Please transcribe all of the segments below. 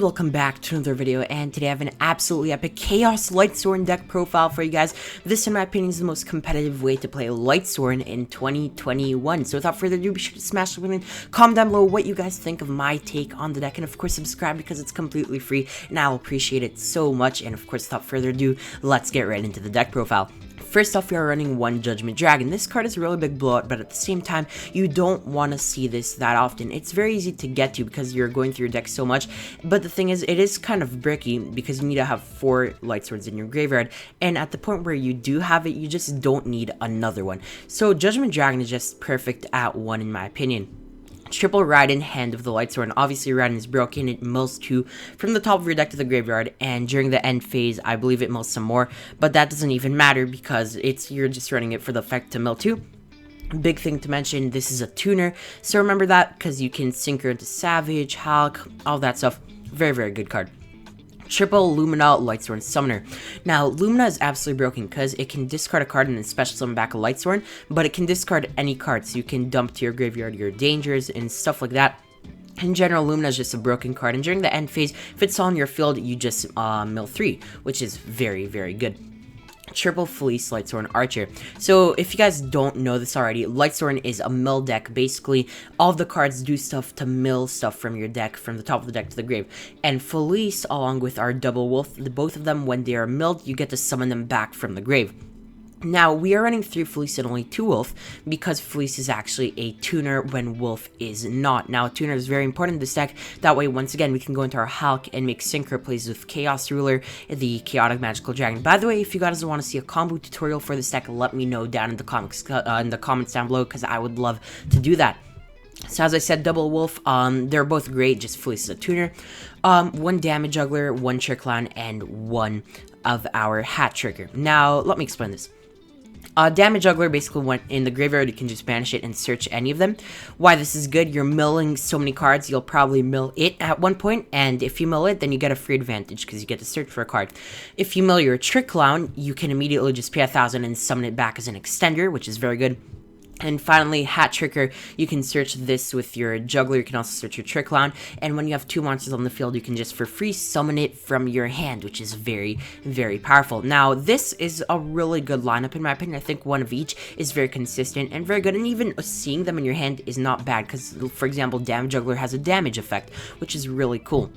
welcome back to another video, and today I have an absolutely epic Chaos Lightsworn deck profile for you guys. This, in my opinion, is the most competitive way to play Lightsworn in 2021. So without further ado, be sure to smash the button, comment down below what you guys think of my take on the deck, and of course subscribe because it's completely free, and I'll appreciate it so much. And of course, without further ado, let's get right into the deck profile. First off, we are running one Judgment Dragon. This card is a really big blowout, but at the same time, you don't want to see this that often. It's very easy to get to because you're going through your deck so much, but the thing is, it is kind of bricky because you need to have 4 Lightsworns in your graveyard, and at the point where you do have it, you just don't need another one. So Judgment Dragon is just perfect at 1 in my opinion. Triple Raiden, Hand of the Lightsworn. Obviously, Raiden is broken. It mills 2 from the top of your deck to the graveyard, and during the end phase, I believe it mills some more, but that doesn't even matter because you're just running it for the effect to mill 2. Big thing to mention, this is a tuner, so remember that because you can synchro into Savage, Hulk, all that stuff. Very, very good card. Triple Lumina Lightsworn Summoner. Now, Lumina is absolutely broken because it can discard a card and then special summon back a Lightsworn, but it can discard any card, so you can dump to your graveyard your dangers and stuff like that. In general, Lumina is just a broken card, and during the end phase, if it's on your field, you just mill 3, which is very, very good. Triple Fleece Lightsworn Archer. So if you guys don't know this already, Lightsworn is a mill deck. Basically, all of the cards do stuff to mill stuff from your deck, from the top of the deck to the grave. And Fleece, along with our Double Wolf, both of them, when they are milled, you get to summon them back from the grave. Now, we are running 3 Fleece and only 2 Wolf, because Fleece is actually a tuner when Wolf is not. Now, a tuner is very important in this deck. That way, once again, we can go into our Hulk and make synchro plays with Chaos Ruler, the Chaotic Magical Dragon. By the way, if you guys want to see a combo tutorial for this deck, let me know down in the comments down below, because I would love to do that. So as I said, Double Wolf, they're both great, just Fleece is a tuner. 1 Damage Juggler, 1 Trick Clown, and 1 of our Hat Trigger. Now, let me explain this. Damage Juggler basically went in the graveyard, you can just banish it and search any of them. Why this is good, you're milling so many cards, you'll probably mill it at one point, and if you mill it, then you get a free advantage because you get to search for a card. If you mill your Trick Clown, you can immediately just pay 1,000 and summon it back as an extender, which is very good. And finally, Hat Trigger, you can search this with your Juggler, you can also search your Trick Clown, and when you have 2 monsters on the field, you can just for free summon it from your hand, which is very, very powerful. Now, this is a really good lineup in my opinion. I think 1 of each is very consistent and very good, and even seeing them in your hand is not bad, because, for example, Damage Juggler has a damage effect, which is really cool.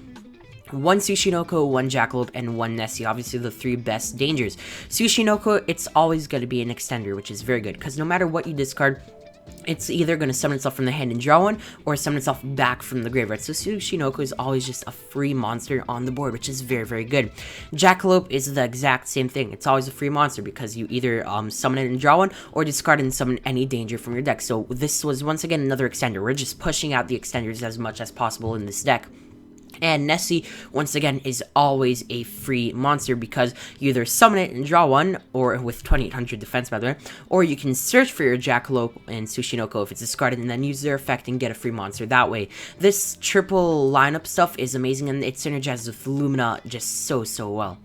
1 Tsushinoko, 1 Jackalope, and 1 Nessie, obviously the 3 best dangers. Tsushinoko, it's always going to be an extender, which is very good, because no matter what you discard, it's either going to summon itself from the hand and draw 1, or summon itself back from the graveyard. So Tsushinoko is always just a free monster on the board, which is very, very good. Jackalope is the exact same thing. It's always a free monster because you either summon it and draw 1, or discard it and summon any danger from your deck. So this was, once again, another extender. We're just pushing out the extenders as much as possible in this deck. And Nessie, once again, is always a free monster because you either summon it and draw 1, or with 2800 defense, by the way, or you can search for your Jackalope and Tsushinoko if it's discarded and then use their effect and get a free monster that way. This triple lineup stuff is amazing, and it synergizes with Lumina just so well.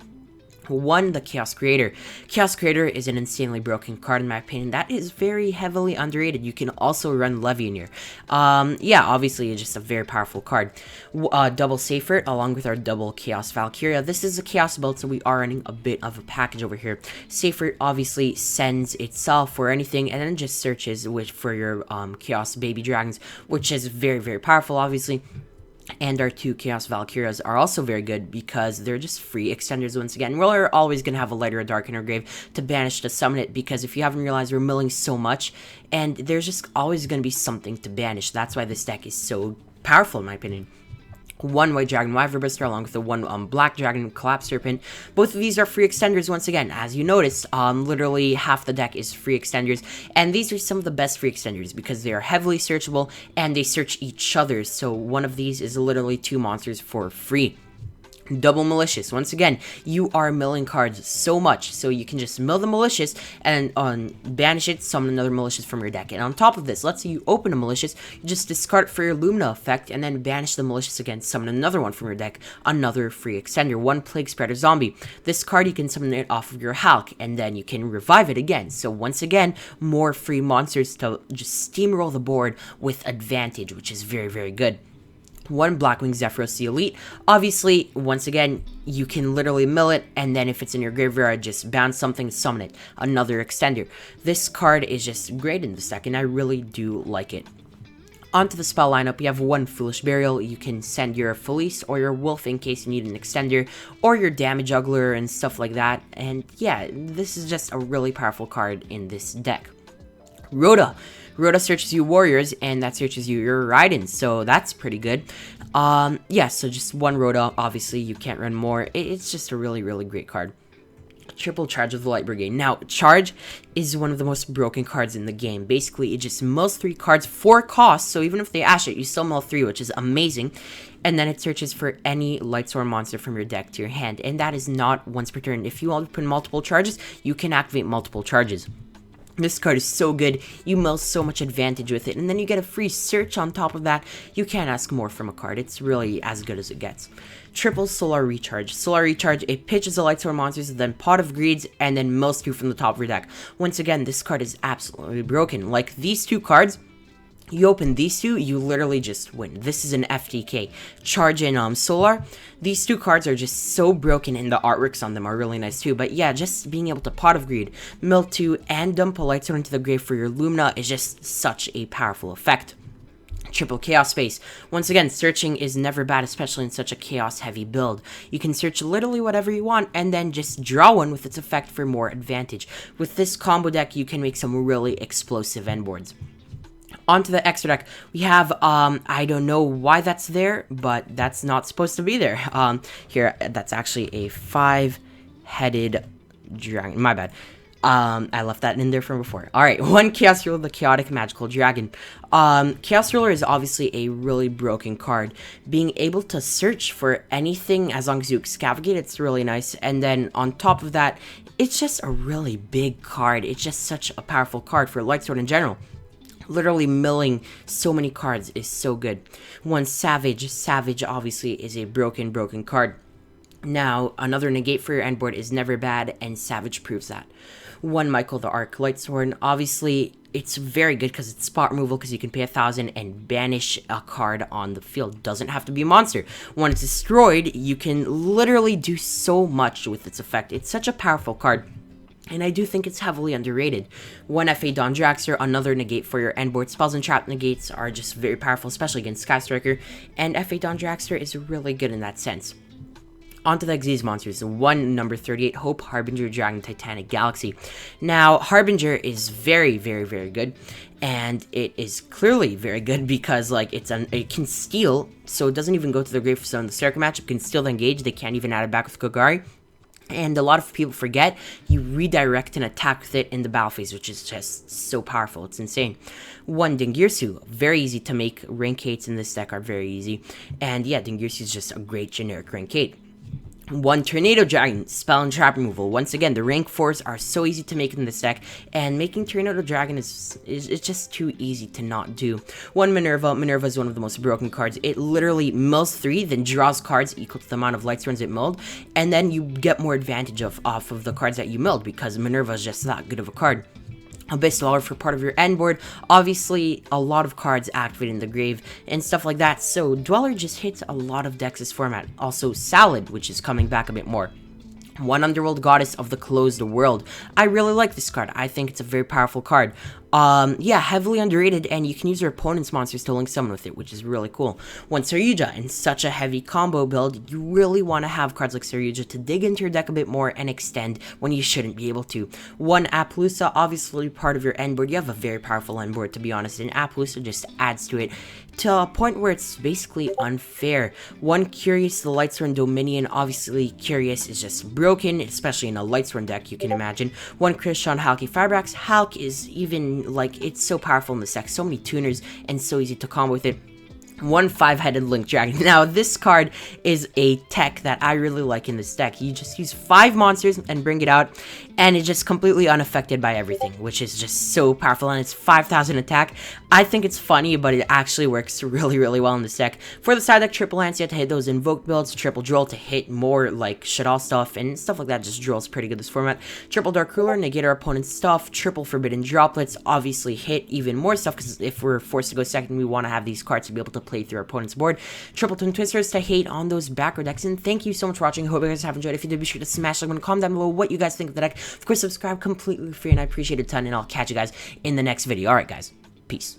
1, the Chaos Creator. Chaos Creator is an insanely broken card in my opinion. That is very heavily underrated. You can also run Levianeer. Yeah, obviously it's just a very powerful card. Double Seifert along with our double Chaos Valkyria. This is a Chaos build, so we are running a bit of a package over here. Seifert obviously sends itself or anything, and then just searches for your Chaos Baby Dragons, which is very, very powerful, obviously. And our 2 Chaos Valkyrias are also very good because they're just free extenders once again. We're always going to have a Light or a Dark in our grave to banish to summon it, because if you haven't realized, we're milling so much, and there's just always going to be something to banish. That's why this deck is so powerful in my opinion. 1 White Dragon Wyvern Buster along with the 1 Black Dragon Collapse Serpent. Both of these are free extenders once again. As you noticed, literally half the deck is free extenders, and these are some of the best free extenders because they are heavily searchable and they search each other. So one of these is literally 2 monsters for free. Double Malicious. Once again, you are milling cards so much, so you can just mill the Malicious and banish it, summon another Malicious from your deck. And on top of this, let's say you open a Malicious, you just discard it for your Lumina effect, and then banish the Malicious again, summon another one from your deck, another free extender. 1 Plague Spreader Zombie. This card, you can summon it off of your Hulk, and then you can revive it again. So once again, more free monsters to just steamroll the board with advantage, which is very, very good. one Blackwing Zephyros the Elite. Obviously, once again, you can literally mill it, and then if it's in your graveyard, just bounce something, summon it. Another extender. This card is just great in this deck, and I really do like it. Onto the spell lineup, you have one Foolish Burial. You can send your Felice or your Wolf in case you need an extender, or your Damage Juggler and stuff like that. And yeah, this is just a really powerful card in this deck. Rhoda. Rhoda searches you warriors, and that searches you your Raidens, so that's pretty good. Yeah, so just one Rhoda, obviously, you can't run more. It's just a really, really great card. Triple Charge of the Light Brigade. Now, Charge is one of the most broken cards in the game. Basically, it just mills 3 cards for cost, so even if they ash it, you still mill 3, which is amazing. And then it searches for any Lightsworn monster from your deck to your hand, and that is not once per turn. If you open multiple charges, you can activate multiple charges. This card is so good, you mill so much advantage with it, and then you get a free search on top of that. You can't ask more from a card, it's really as good as it gets. Triple Solar Recharge. Solar Recharge, it pitches the Lightsworn monsters, then Pot of Greeds, and then mills 2 from the top of your deck. Once again, this card is absolutely broken. Like, these 2 cards, you open these 2, you literally just win. This is an FTK. Charge and Solar. These 2 cards are just so broken, and the artworks on them are really nice too. But yeah, just being able to Pot of Greed, mill 2, and dump a Lightsworn into the grave for your Lumina is just such a powerful effect. Triple Chaos Space. Once again, searching is never bad, especially in such a chaos heavy build. You can search literally whatever you want and then just draw one with its effect for more advantage. With this combo deck, you can make some really explosive end boards. Onto the extra deck, we have, I don't know why that's there, but that's not supposed to be there. Here, that's actually a 5-headed dragon. My bad. I left that in there from before. Alright, one Chaos Ruler, the Chaotic Magical Dragon. Chaos Ruler is obviously a really broken card. Being able to search for anything as long as you excavate, it's really nice. And then on top of that, it's just a really big card. It's just such a powerful card for Lightsworn in general. Literally milling so many cards is so good. One Savage. Savage obviously is a broken card. Now, another negate for your end board is never bad, and Savage proves that. One Michael the Arc Lightsworn. Obviously, it's very good because it's spot removal because you can pay 1,000 and banish a card on the field. Doesn't have to be a monster. When it's destroyed, you can literally do so much with its effect. It's such a powerful card. And I do think it's heavily underrated. One F.A. Dawn Dragster, another negate for your end board. Spells and trap negates are just very powerful, especially against Sky Striker. And F.A. Dawn Dragster is really good in that sense. Onto the Xyz monsters. One, number 38, Hope, Harbinger, Dragon, Titanic, Galaxy. Now, Harbinger is very good. And it is clearly very good because, like, it can steal. So it doesn't even go to the grave for some of the Circle matchup. It can steal the engage. They can't even add it back with Kogari. And a lot of people forget, you redirect and attack with it in the battle phase, which is just so powerful. It's insane. One, Dingirsu. Very easy to make. Rank 8s in this deck are very easy. And yeah, Dingirsu is just a great generic rank 8. One Tornado Dragon, spell and trap removal. Once again, the rank 4s are so easy to make in this deck, and making Tornado Dragon is just too easy to not do. One Minerva. Minerva is one of the most broken cards. It literally mills 3, then draws cards equal to the amount of Lightsworns it milled, and then you get more advantage off of the cards that you milled, because Minerva is just that good of a card. Abyss Dweller for part of your end board. Obviously, a lot of cards activate in the grave and stuff like that, so Dweller just hits a lot of decks this format. Also, Salad, which is coming back a bit more. One Underworld Goddess of the Closed World. I really like this card. I think it's a very powerful card. Yeah, heavily underrated, and you can use your opponent's monsters to link summon with it, which is really cool. One Saryuja. In such a heavy combo build, you really want to have cards like Saryuja to dig into your deck a bit more and extend when you shouldn't be able to. One Appaloosa, obviously part of your end board. You have a very powerful end board, to be honest, and Appaloosa just adds to it to a point where it's basically unfair. One Curious, the Lightsworn Dominion. Obviously, Curious is just broken, especially in a Lightsworn deck, you can imagine. One Krishan Halki Firebrax. Halk is even, like, it's so powerful in this deck. So many tuners and so easy to combo with it. One 5-headed Link Dragon. Now, this card is a tech that I really like in this deck. You just use 5 monsters and bring it out, and it's just completely unaffected by everything, which is just so powerful, and it's 5,000 attack. I think it's funny, but it actually works really well in this deck. For the side deck, triple Lancia to hit those Invoke builds, triple Droll to hit more, like, Shadal stuff, and stuff like that. Just Droll's pretty good this format. Triple Dark Ruler, negate our opponent's stuff. Triple Forbidden Droplets, obviously hit even more stuff, because if we're forced to go second, we want to have these cards to be able to play play through our opponent's board. Triple Twin Twisters to hate on those backer decks. And thank you so much for watching. I hope you guys have enjoyed. If you did, be sure to smash the like button, comment down below what you guys think of the deck. Of course, subscribe completely free, and I appreciate it a ton, and I'll catch you guys in the next video. Alright, guys. Peace.